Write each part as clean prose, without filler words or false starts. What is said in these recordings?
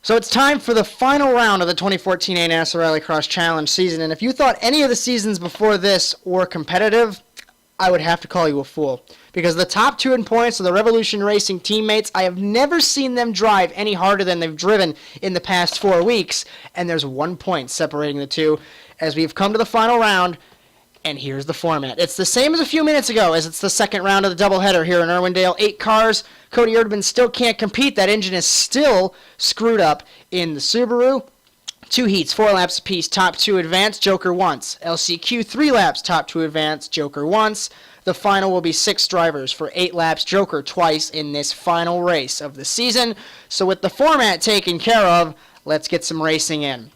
So it's time for the final round of the 2014 NASA RallyCross Challenge season, and if you thought any of the seasons before this were competitive, I would have to call you a fool. Because the top 2 in points are the Revolution Racing teammates. I have never seen them drive any harder than they've driven in the past 4 weeks, and there's 1 point separating the two as we've come to the final round. And here's the format. It's the same as a few minutes ago, as it's the second round of the doubleheader here in Irwindale. 8 cars. Cody Erdman still can't compete. That engine is still screwed up in the Subaru. 2 heats, 4 laps apiece. Top 2 advance, Joker once. LCQ, 3 laps, top 2 advance, Joker once. The final will be 6 drivers for 8 laps, Joker twice in this final race of the season. So with the format taken care of, let's get some racing in.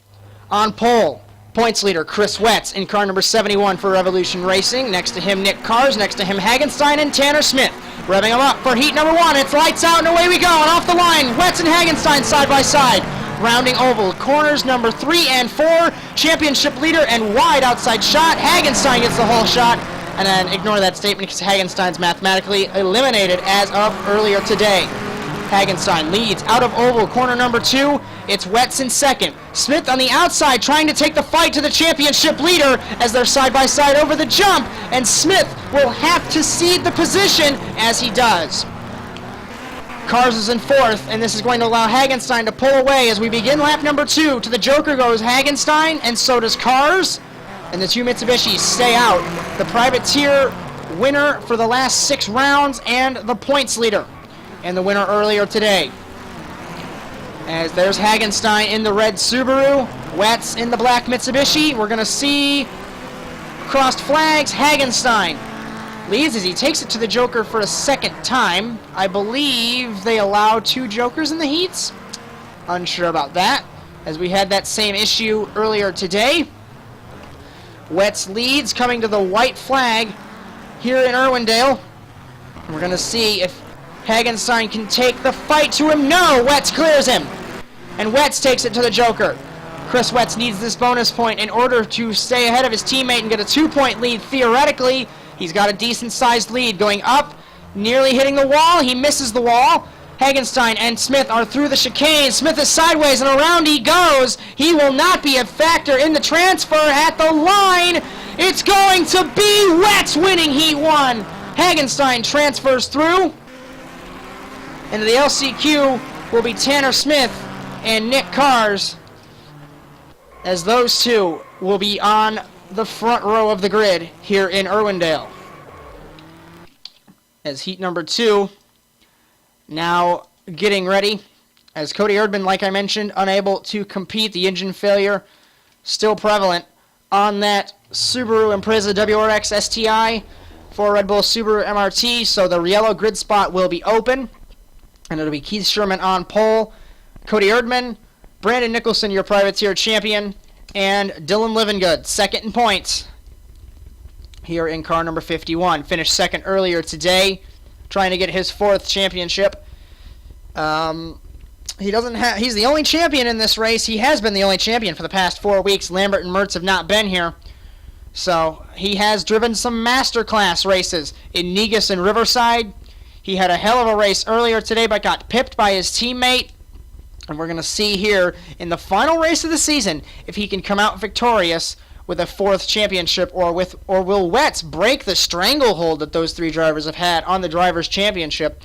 On pole, points leader Chris Wetz in car number 71 for Revolution Racing. Next to him, Nick Cars. Next to him, Hagenstein and Tanner Smith. Revving them up for heat number 1. It's lights out and away we go. And off the line, Wetz and Hagenstein side by side. Rounding oval, corners number 3 and 4. Championship leader and wide outside shot. Hagenstein gets the whole shot. And then ignore that statement because Hagenstein's mathematically eliminated as of earlier today. Hagenstein leads out of oval, corner number 2. It's Wetz in second. Smith on the outside trying to take the fight to the championship leader as they're side by side over the jump. And Smith will have to cede the position as he does. Cars is in 4th, and this is going to allow Hagenstein to pull away as we begin lap number 2. To the Joker goes Hagenstein, and so does Cars. And the 2 Mitsubishis stay out. The privateer winner for the last 6 rounds and the points leader. And the winner earlier today. As there's Hagenstein in the red Subaru, Wetz in the black Mitsubishi. We're going to see crossed flags. Hagenstein leads as he takes it to the Joker for a second time. I believe they allow 2 Jokers in the heats. Unsure about that, as we had that same issue earlier today. Wetz leads, coming to the white flag here in Irwindale. We're going to see if Hagenstein can take the fight to him. No, Wetz clears him. And Wetz takes it to the Joker. Chris Wetz needs this bonus point in order to stay ahead of his teammate and get a 2-point lead. Theoretically, he's got a decent-sized lead going up, nearly hitting the wall. He misses the wall. Hagenstein and Smith are through the chicane. Smith is sideways, and around he goes. He will not be a factor in the transfer at the line. It's going to be Wetz winning Heat 1. Hagenstein transfers through. Into the LCQ will be Tanner Smith and Nick Cars, as those 2 will be on the front row of the grid here in Irwindale. As heat number 2 now getting ready, as Cody Erdman, like I mentioned, unable to compete. The engine failure still prevalent on that Subaru Impreza WRX STI for Red Bull Subaru MRT, so the yellow grid spot will be open. And it'll be Keith Sherman on pole, Cody Erdman, Brandon Nicholson, your privateer champion, and Dylan Livengood, second in points here in car number 51. Finished second earlier today, trying to get his 4th championship. He's the only champion in this race. He has been the only champion for the past 4 weeks. Lambert and Mertz have not been here. So he has driven some masterclass races in Negus and Riverside. He had a hell of a race earlier today, but got pipped by his teammate. And we're going to see here in the final race of the season if he can come out victorious with a 4th championship, or will Wetz break the stranglehold that those 3 drivers have had on the Drivers' Championship,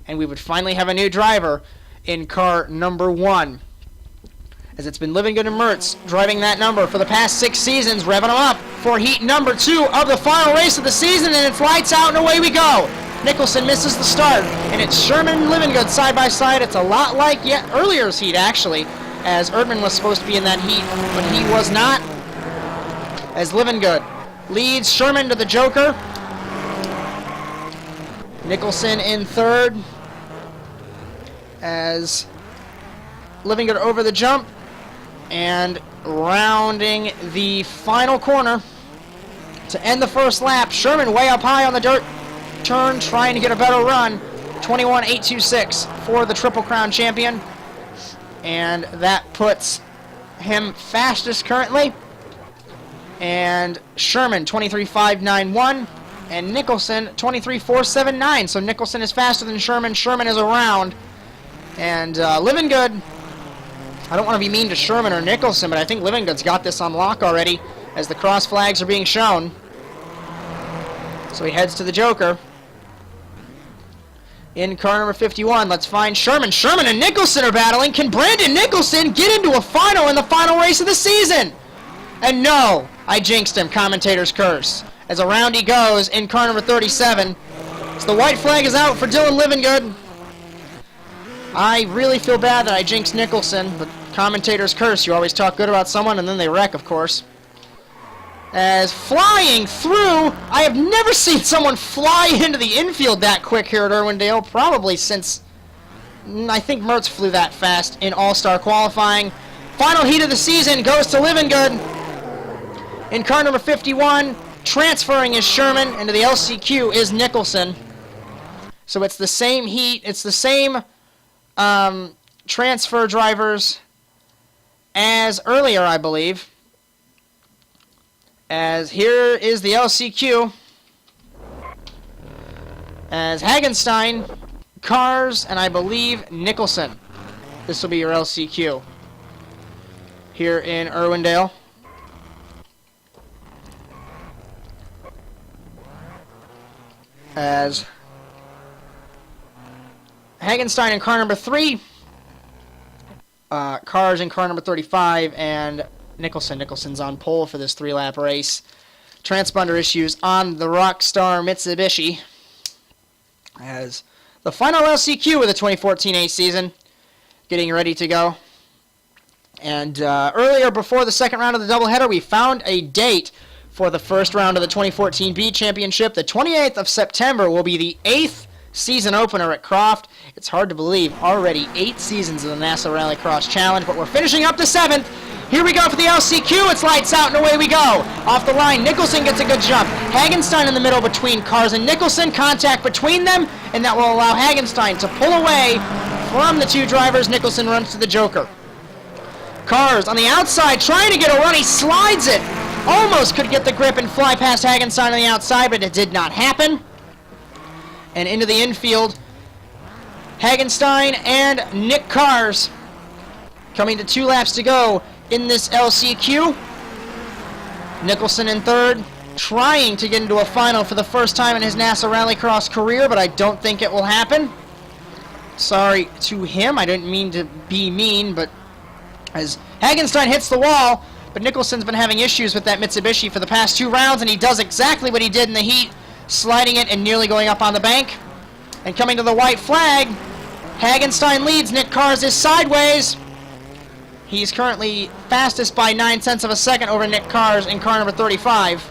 and we would finally have a new driver in car number 1. As it's been Livengood and Mertz driving that number for the past 6 seasons, revving them up for heat number 2 of the final race of the season, and it's lights out and away we go. Nicholson misses the start, and it's Sherman and Livengood side by side. It's a lot like earlier's heat, actually, as Erdman was supposed to be in that heat, but he was not. As Livengood leads Sherman to the Joker. Nicholson in 3rd. As Livengood over the jump and rounding the final corner to end the first lap. Sherman way up high on the dirt turn, trying to get a better run. 21.826 for the Triple Crown champion. And that puts him fastest currently. And Sherman 23.591 and Nicholson 23.479. So Nicholson is faster than Sherman. Sherman is around. And Livengood I don't want to be mean to Sherman or Nicholson, but I think Living Good's got this on lock already as the cross flags are being shown. So he heads to the Joker. In car number 51, let's find Sherman. Sherman and Nicholson are battling. Can Brandon Nicholson get into a final in the final race of the season? And no, I jinxed him, commentator's curse. As around he goes in car number 37. So the white flag is out for Dylan Livingood. I really feel bad that I jinxed Nicholson, but commentator's curse. You always talk good about someone and then they wreck, of course. As flying through, I have never seen someone fly into the infield that quick here at Irwindale, probably since, I think Mertz flew that fast in All-Star qualifying. Final heat of the season goes to Livingood. In car number 51, transferring is Sherman, into the LCQ is Nicholson. So it's the same heat, it's the same transfer drivers as earlier, I believe. As here is the LCQ. As Hagenstein, Cars, and I believe Nicholson. This will be your LCQ here in Irwindale. As Hagenstein in car number 3, Cars in car number 35, and Nicholson's on pole for this 3-lap race. Transponder issues on the Rockstar Mitsubishi. As the final LCQ of the 2014 A season getting ready to go. And earlier, before the second round of the doubleheader, we found a date for the first round of the 2014 B Championship. The 28th of September will be the 8th season opener at Croft. It's hard to believe, already 8 seasons of the NASA RallyCross Challenge, but we're finishing up the 7th. Here we go for the LCQ. It's lights out and away we go. Off the line, Nicholson gets a good jump. Hagenstein in the middle between Cars and Nicholson. Contact between them, and that will allow Hagenstein to pull away from the 2 drivers. Nicholson runs to the Joker. Cars on the outside trying to get a run. He slides it. Almost could get the grip and fly past Hagenstein on the outside, but it did not happen. And into the infield, Hagenstein and Nick Cars coming to 2 laps to go in this LCQ. Nicholson in third, trying to get into a final for the first time in his NASA Rallycross career, but I don't think it will happen. Sorry to him, I didn't mean to be mean, but as Hagenstein hits the wall, but Nicholson's been having issues with that Mitsubishi for the past 2 rounds, and he does exactly what he did in the heat, sliding it and nearly going up on the bank. And coming to the white flag, Hagenstein leads. Nick Cars is sideways. He's currently fastest by 9/10 of a second over Nick Cars in car number 35.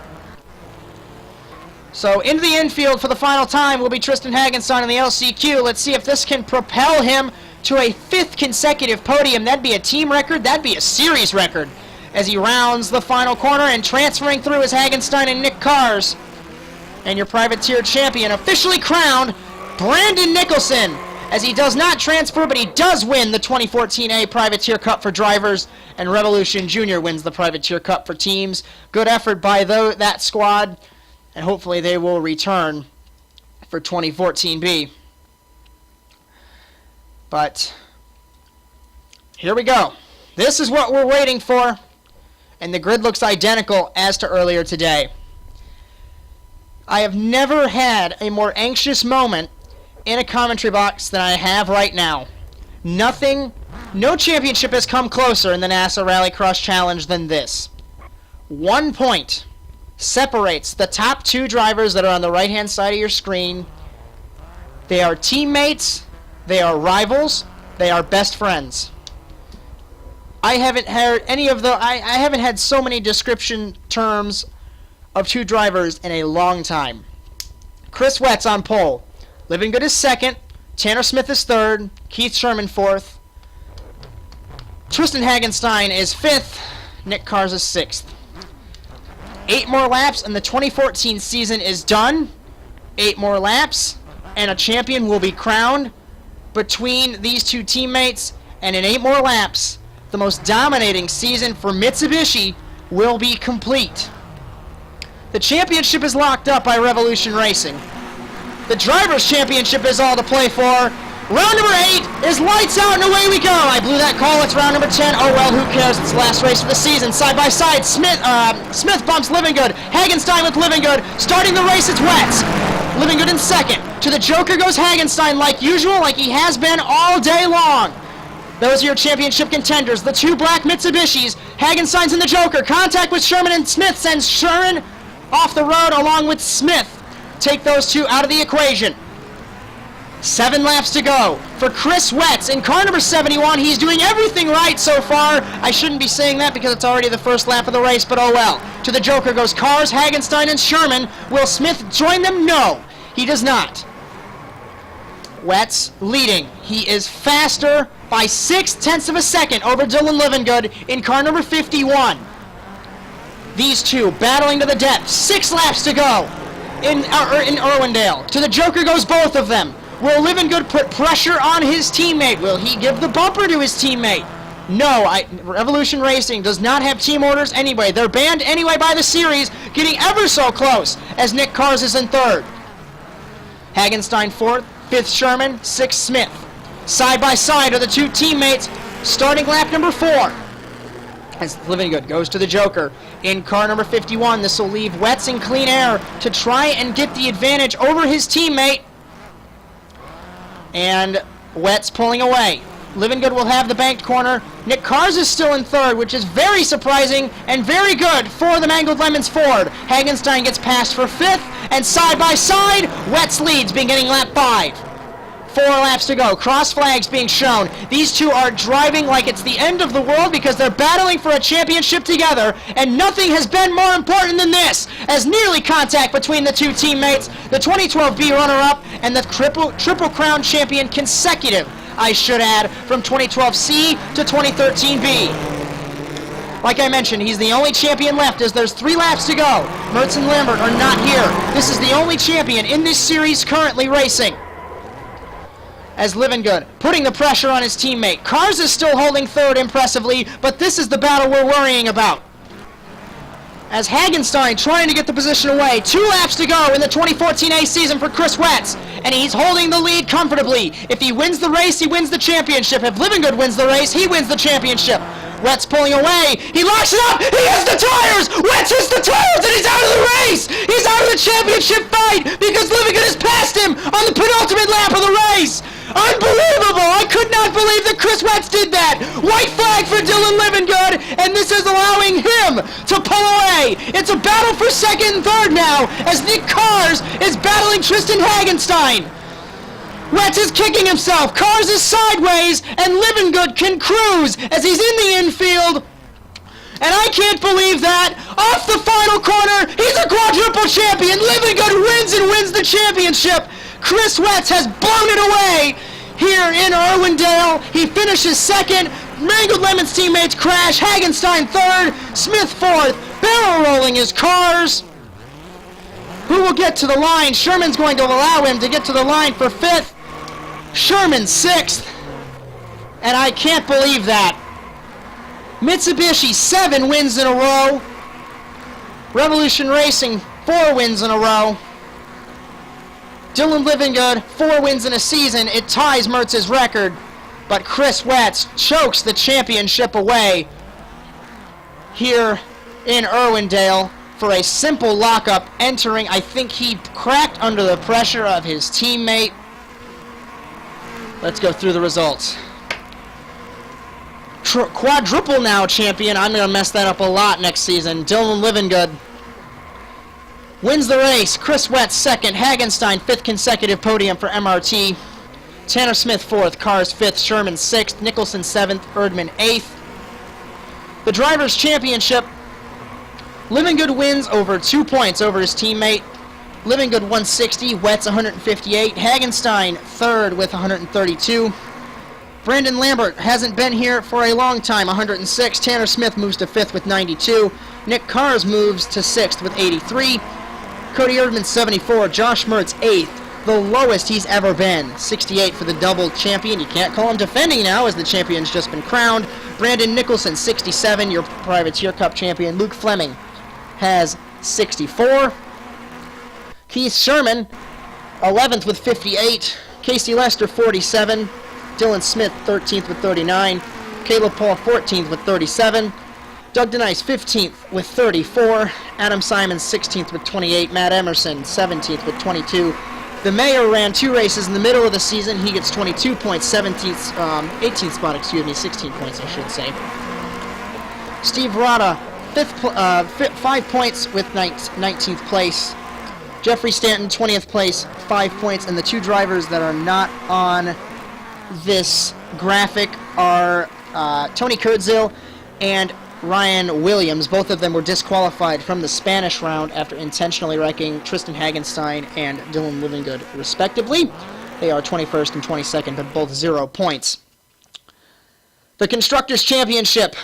So into the infield for the final time will be Tristan Hagenstein in the LCQ. Let's see if this can propel him to a 5th consecutive podium. That'd be a team record. That'd be a series record. As he rounds the final corner and transferring through is Hagenstein and Nick Cars. And your privateer champion officially crowned, Brandon Nicholson, as he does not transfer, but he does win the 2014 A Privateer Cup for drivers, and Revolution Junior wins the Privateer Cup for teams. Good effort by that squad, and hopefully they will return for 2014 B. But here we go. This is what we're waiting for, and the grid looks identical as to earlier today. I have never had a more anxious moment in a commentary box than I have right now. No championship has come closer in the NASA Rallycross Challenge than this. 1 point separates the top 2 drivers that are on the right-hand side of your screen. They are teammates, they are rivals, they are best friends. I haven't heard any of the... I haven't had so many description terms of 2 drivers in a long time. Chris Wett's on pole. Livingood is 2nd. Tanner Smith is 3rd. Keith Sherman 4th. Tristan Hagenstein is 5th. Nick Cars is 6th. 8 more laps and the 2014 season is done. 8 more laps and a champion will be crowned between these 2 teammates. And in 8 more laps, the most dominating season for Mitsubishi will be complete. The championship is locked up by Revolution Racing. The Drivers' Championship is all to play for. Round number 8 is lights out and away we go. I blew that call. It's round number 10. Oh well, who cares? It's the last race of the season. Side by side, Smith bumps Livingood. Hagenstein with Livingood. Starting the race, it's Wetz. Livingood in second. To the Joker goes Hagenstein like usual, like he has been all day long. Those are your championship contenders. The two black Mitsubishis. Hagenstein's in the Joker. Contact with Sherman, and Smith sends Sherman off the road along with Smith. Take those two out of the equation. 7 laps to go for Chris Wetz in car number 71. He's doing everything right so far. I shouldn't be saying that because it's already the first lap of the race, but oh well. To the Joker goes Cars, Hagenstein, and Sherman. Will Smith join them? No, he does not. Wetz leading. He is faster by 0.6 of a second over Dylan Livingood in car number 51. These two battling to the depth. 6 laps to go in Irwindale. To the Joker goes both of them. Will Livingood put pressure on his teammate? Will he give the bumper to his teammate? No, Revolution Racing does not have team orders anyway. They're banned anyway by the series, getting ever so close as Nick Cars is in 3rd. Hagenstein 4th, 5th Sherman, 6th Smith. Side by side are the two teammates starting lap number 4. As Livingood goes to the Joker in car number 51. This will leave Wetz in clean air to try and get the advantage over his teammate. And Wetz pulling away. Livingood will have the banked corner. Nick Cars is still in 3rd, which is very surprising and very good for the Mangled Lemons Ford. Hagenstein gets passed for 5th, and side by side, Wetz leads beginning lap 5. 4 laps to go. Cross flags being shown. These two are driving like it's the end of the world because they're battling for a championship together, and nothing has been more important than this, as nearly contact between the two teammates, the 2012 B runner-up and the Triple Crown champion consecutive, I should add, from 2012 C to 2013 B. Like I mentioned, he's the only champion left as there's 3 laps to go. Mertz and Lambert are not here. This is the only champion in this series currently racing. As Livingood putting the pressure on his teammate. Cars is still holding 3rd impressively, but this is the battle we're worrying about. As Hagenstein trying to get the position away. 2 laps to go in the 2014 A season for Chris Wetz, and he's holding the lead comfortably. If he wins the race, he wins the championship. If Livingood wins the race, he wins the championship. Wetz pulling away. He locks it up. He hits the tires. Wetz hits the tires, and he's out of the race. He's out of the championship fight because Livingood has passed him on the penultimate lap of the race. Unbelievable! I could not believe that Chris Wetz did that. White flag for Dylan Livingood, and this is allowing him to pull away. It's a battle for 2nd and 3rd now as Nick Cars is battling Tristan Hagenstein. Wetz is kicking himself. Cars is sideways, and Livingood can cruise as he's in the infield. And I can't believe that. Off the final corner, he's a quadruple champion. Livingood wins and wins the championship. Chris Wetz has blown it away here in Irwindale. He finishes 2nd. Mangled Lemons teammates crash. Hagenstein 3rd. Smith 4th. Barrel rolling his Cars. Who will get to the line? Sherman's going to allow him to get to the line for 5th. Sherman 6th. And I can't believe that. Mitsubishi 7 wins in a row. Revolution Racing 4 wins in a row. Dylan Livingood 4 wins in a season. It ties Mertz's record, but Chris Wetz chokes the championship away here in Irwindale for a simple lockup entering. I think he cracked under the pressure of his teammate. Let's go through the results. Quadruple now champion. I'm going to mess that up a lot next season. Dylan Livingood wins the race. Chris Wetz 2nd. Hagenstein 5th consecutive podium for MRT. Tanner Smith 4th. Cars 5th. Sherman 6th. Nicholson 7th. Erdman 8th. The Drivers' Championship. Livingood wins over 2 points over his teammate. Livingood 160. Wetz 158. Hagenstein 3rd with 132. Brandon Lambert hasn't been here for a long time, 106. Tanner Smith moves to 5th with 92. Nick Cars moves to 6th with 83. Cody Erdman 74. Josh Mertz 8th, the lowest he's ever been. 68 for the double champion. You can't call him defending now as the champion's just been crowned. Brandon Nicholson 67, your Privateer Cup champion. Luke Fleming has 64. Keith Sherman 11th with 58. Casey Lester, 47. Dylan Smith, 13th with 39. Caleb Paul, 14th with 37. Doug Denice, 15th with 34. Adam Simons, 16th with 28. Matt Emerson, 17th with 22. The Mayor ran 2 races in the middle of the season. He gets 22 points, 18th spot, 16 points, I should say. Steve Rada, 5 points with 19th place. Jeffrey Stanton, 20th place, 5 points. And the 2 drivers that are not on this graphic are Tony Kurtzil and Ryan Williams. Both of them were disqualified from the Spanish round after intentionally wrecking Tristan Hagenstein and Dylan Livingood, respectively. They are 21st and 22nd, but both 0 points. The Constructors' Championship.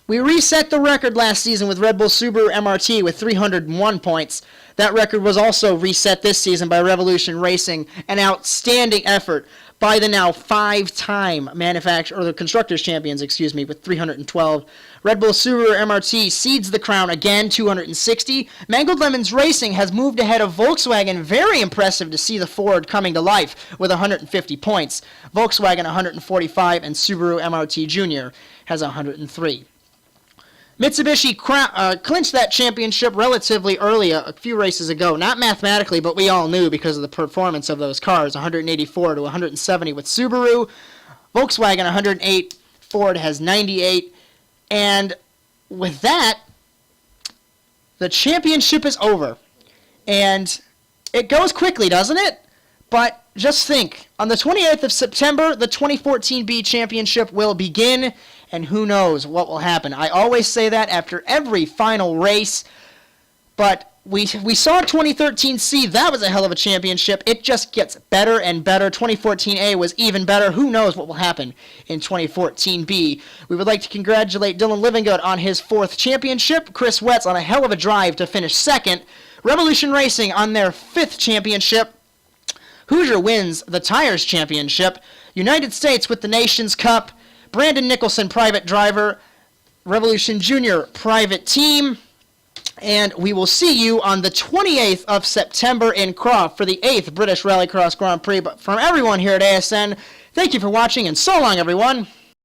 We reset the record last season with Red Bull Subaru MRT with 301 points. That record was also reset this season by Revolution Racing. An outstanding effort by the now 5-time the Constructors Champions, with 312. Red Bull Subaru MRT cedes the crown again, 260. Mangled Lemons Racing has moved ahead of Volkswagen. Very impressive to see the Ford coming to life with 150 points. Volkswagen 145, and Subaru MRT Jr. has 103. Mitsubishi clinched that championship relatively early, a few races ago. Not mathematically, but we all knew because of the performance of those cars. 184 to 170 with Subaru. Volkswagen 108. Ford has 98. And with that, the championship is over. And it goes quickly, doesn't it? But just think, on the 28th of September, the 2014 B Championship will begin, and who knows what will happen. I always say that after every final race, but we saw 2013 C. That was a hell of a championship. It just gets better and better. 2014 A was even better. Who knows what will happen in 2014 B. We would like to congratulate Dylan Livingood on his 4th championship, Chris Wetz on a hell of a drive to finish 2nd, Revolution Racing on their 5th championship, Hoosier wins the Tires Championship, United States with the Nations Cup, Brandon Nicholson, private driver, Revolution Junior, private team, and we will see you on the 28th of September in Croft for the 8th British Rallycross Grand Prix. But from everyone here at ASN, thank you for watching, and so long, everyone.